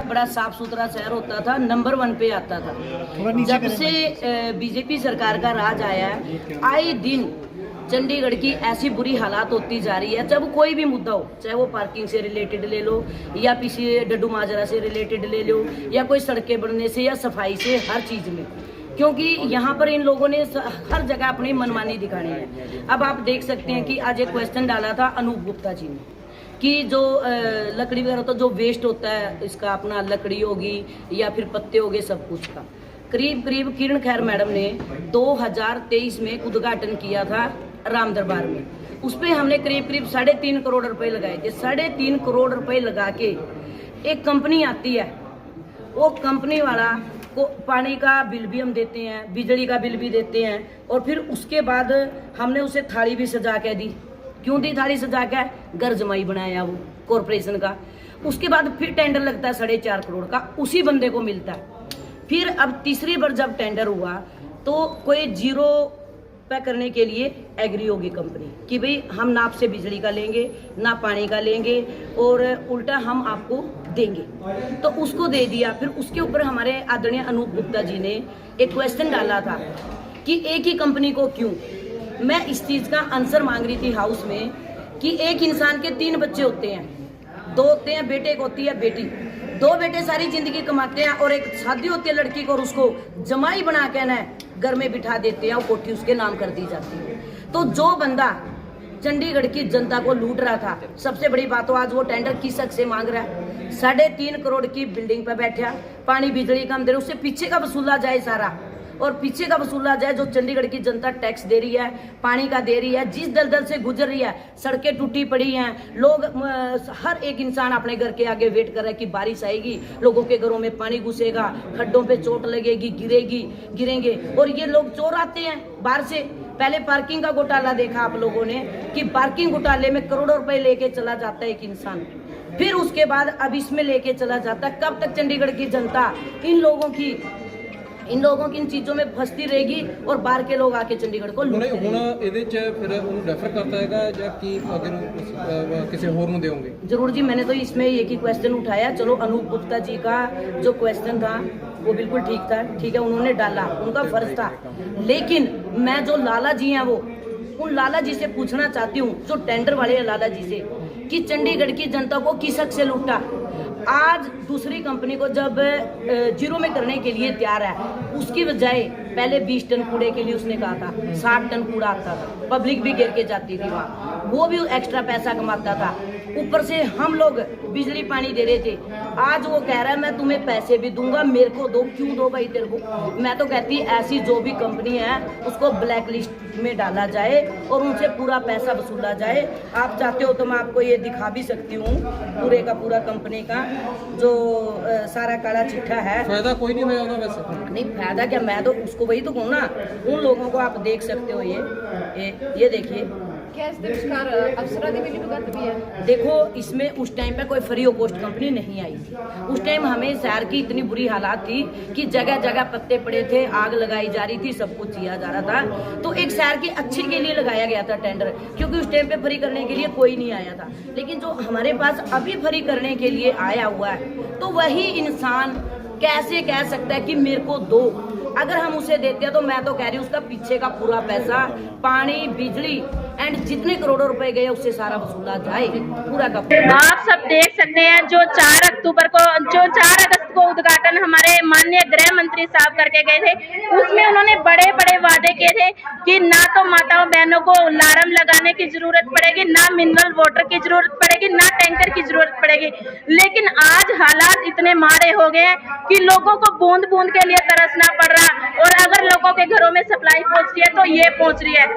बड़ा साफ सुथरा शहर होता था, नंबर 1 पे आता था। जब से बीजेपी सरकार का राज आया है, आए दिन चंडीगढ़ की ऐसी बुरी हालात होती जा रही है। जब कोई भी मुद्दा हो, चाहे वो पार्किंग से रिलेटेड ले लो या किसी डड्डू माजरा से रिलेटेड ले लो या कोई सड़कें बनने से या सफाई से, हर चीज़ में, क्योंकि यहाँ पर इन लोगों ने हर जगह अपनी मनमानी दिखानी है। अब आप देख सकते हैं कि आज एक क्वेश्चन डाला था अनूप गुप्ता जी ने कि जो लकड़ी वगैरह तो जो वेस्ट होता है इसका, अपना लकड़ी होगी या फिर पत्ते हो गए, सब कुछ का करीब करीब किरण खैर मैडम ने 2023 में उद्घाटन किया था राम दरबार में। उस पर हमने करीब करीब 3.5 करोड़ रुपए लगाए थे। 3.5 करोड़ रुपए लगा के एक कंपनी आती है, वो कंपनी वाला को पानी का बिल भी हम देते हैं, बिजली का बिल भी देते हैं, और फिर उसके बाद हमने उसे थाली भी सजा के दी। क्यों दी थाली सजा के? घर जमाई बनाया वो कॉरपोरेशन का। उसके बाद फिर टेंडर लगता है 4.5 करोड़ का, उसी बंदे को मिलता है। फिर अब तीसरी बार जब टेंडर हुआ तो कोई जीरो पे करने के लिए एग्री होगी कंपनी कि भाई हम ना आपसे बिजली का लेंगे ना पानी का लेंगे और उल्टा हम आपको देंगे, तो उसको दे दिया। फिर उसके ऊपर हमारे आदरणीय अनूप गुप्ता जी ने एक क्वेश्चन डाला था कि एक ही कंपनी को क्यों। मैं इस चीज़ का आंसर मांग रही थी हाउस में कि एक इंसान के 3 बच्चे होते हैं, 2 होते हैं बेटे, एक होती है बेटी। 2 बेटे सारी जिंदगी कमाते हैं और एक शादी होती है लड़की को और उसको जमाई बना के ना घर में बिठा देते हैं और कोठी उसके नाम कर दी जाती है। तो जो बंदा चंडीगढ़ की जनता को लूट रहा था, सबसे बड़ी बात, तो आज वो टेंडर किस हक से मांग रहा है? 3.5 करोड़ की बिल्डिंग पर बैठा, पानी बिजली का हम दे रहे, उससे पीछे का वसूला जाए सारा, और पीछे का वसूला जाए जो चंडीगढ़ की जनता टैक्स दे रही है, पानी का दे रही है, जिस दलदल से गुजर रही है, सड़कें टूटी पड़ी हैं, लोग हर एक इंसान अपने घर के आगे वेट कर रहा है कि बारिश आएगी, लोगों के घरों में पानी घुसेगा, खड्डों पे चोट लगेगी, गिरेंगे, और ये लोग चोर आते हैं बाहर से। पहले पार्किंग का घोटाला देखा आप लोगों ने कि पार्किंग घोटाले में करोड़ों रुपए लेके चला जाता है एक इंसान, फिर उसके बाद अब इसमें लेके चला जाता है। कब तक चंडीगढ़ की जनता इन लोगों की इन चीजों में फंसती रहेगी और बाहर के लोग आके चंडीगढ़ को लूटते रहेंगे? रेफर करता है कि अगर किसी होर ਨੂੰ देंगे? जरूर जी, मैंने तो इसमें एक ही क्वेश्चन उठाया। चलो अनूप गुप्ता जी का जो क्वेश्चन था वो बिल्कुल ठीक था, ठीक है, उन्होंने डाला, उनका फर्ज था। लेकिन मैं जो लाला जी हैं वो उन लाला जी से पूछना चाहती हूँ, जो टेंडर वाले लाला जी से, कि चंडीगढ़ की जनता को किस हक से लूटा। आज दूसरी कंपनी को जब जीरो में करने के लिए तैयार है, उसकी बजाय पहले 20 टन कूड़े के लिए उसने कहा था, 60 टन कूड़ा आता था, पब्लिक भी गिर के जाती थी वहाँ, वो भी एक्स्ट्रा पैसा कमाता था। ऊपर से हम लोग बिजली पानी दे रहे थे। आज वो कह रहा है मैं तुम्हें पैसे भी दूंगा, मेरे को दो। क्यों दो भाई तेरे को? मैं तो कहती ऐसी जो भी कंपनी है उसको ब्लैक लिस्ट में डाला जाए और उनसे पूरा पैसा वसूला जाए। आप चाहते हो तो मैं आपको ये दिखा भी सकती हूँ पूरे का पूरा कंपनी का जो सारा काला चिट्ठा है। फायदा कोई नहीं हुआ होगा वैसे? नहीं फायदा क्या, मैं तो उसको वही तो कहूँ ना, उन लोगों को आप देख सकते हो। ये देखिए, देखो इसमें उस टाइम पे कोई फ्री ऑफ कॉस्ट कंपनी नहीं आई थी। उस टाइम हमें शहर की इतनी बुरी हालात थी कि जगह जगह पत्ते पड़े थे, आग लगाई जा रही थी, सब कुछ किया जा रहा था। तो एक शहर के अच्छे के लिए लगाया गया था टेंडर, क्योंकि उस टाइम पे फ्री करने के लिए कोई नहीं आया था। लेकिन जो हमारे पास अभी फ्री करने के लिए आया हुआ है, तो वही इंसान कैसे कह सकता है कि मेरे को दो? अगर हम उसे देते हैं तो मैं तो कह रही हूँ उसका पीछे का पूरा पैसा, पानी, बिजली एंड जितने करोड़ों रुपए गए उससे सारा वसूला जाए पूरा का पूरा। आप सब देख सकते हैं जो 4 अगस्त को उद्घाटन हमारे माननीय गृह मंत्री साहब करके गए थे, उसमें उन्होंने बड़े बड़े वादे किए थे कि ना तो माताओं बहनों को अलार्म लगाने की जरूरत पड़ेगी, ना मिनरल वाटर की जरूरत पड़ेगी, ना टैंकर की जरूरत पड़ेगी। लेकिन आज हालात इतने माड़े हो गए हैं कि लोगों को बूंद बूंद के लिए तरसना पड़ रहा है, और अगर लोगों के घरों में सप्लाई पहुंच रही है तो ये पहुंच रही है।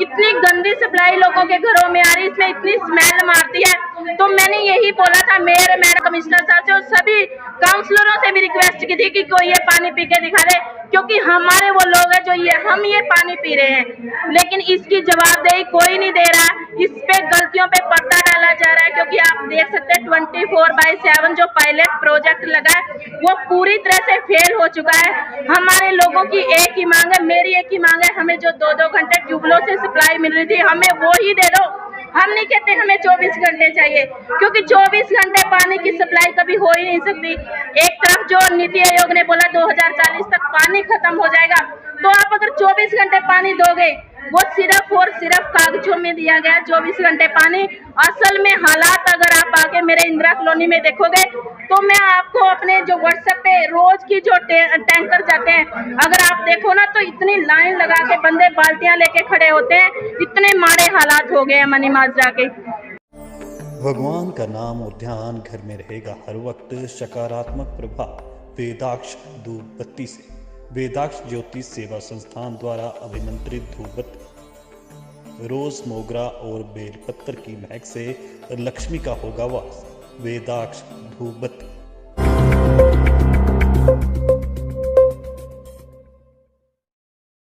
इतनी गंदी सप्लाई लोगों के घरों में आ रही है, इसमें इतनी स्मेल मारती है। तो मैंने यही बोला था मेयर, कमिश्नर साहब से और सभी काउंसलरों से भी रिक्वेस्ट की थी कि कोई ये पानी पी के दिखा दे, क्योंकि हमारे वो लोग हैं जो हम ये पानी पी रहे हैं। लेकिन इसकी जवाबदेही कोई नहीं दे रहा, इस पे गलतियों पे पर्दा डाला जा रहा है। क्योंकि आप देख सकते हैं 24/7 जो पायलट प्रोजेक्ट लगा है वो पूरी तरह से फेल हो चुका है। हमारे लोगों की एक ही मांग है, मेरी एक ही मांग है, हमें जो 2-2 घंटे ट्यूबवेलों से सप्लाई मिल रही थी हमें वो ही दे दो। हम नहीं कहते हमें 24 घंटे चाहिए, क्योंकि 24 घंटे पानी की सप्लाई कभी हो ही नहीं सकती। एक तरफ जो नीति आयोग ने बोला 2040 तक पानी खत्म हो जाएगा, तो आप अगर 24 घंटे पानी दोगे, वो सिर्फ और सिर्फ कागजों में दिया गया 24 घंटे पानी। असल में हालात अगर आप आके मेरे इंदिरा कॉलोनी में देखोगे, तो मैं आपको अपने जो व्हाट्सएप पे रोज की जो टैंकर जाते हैं, अगर आप देखो ना, तो इतनी लाइन लगा के बंदे बाल्टियां लेके खड़े होते हैं। इतने माड़े हालात हो गए हैं मनी माजरा के। भगवान का नाम और ध्यान घर में रहेगा हर वक्त। सकारात्मक प्रभाव वेदाक्ष धूप बत्ती से। वेदाक्ष ज्योति सेवा संस्थान द्वारा अभिमंत्रित धूप बत्ती रोज, मोगरा और बेलपत्र की महक से लक्ष्मी का होगा वास। वेदाक्ष धूप बत्ती।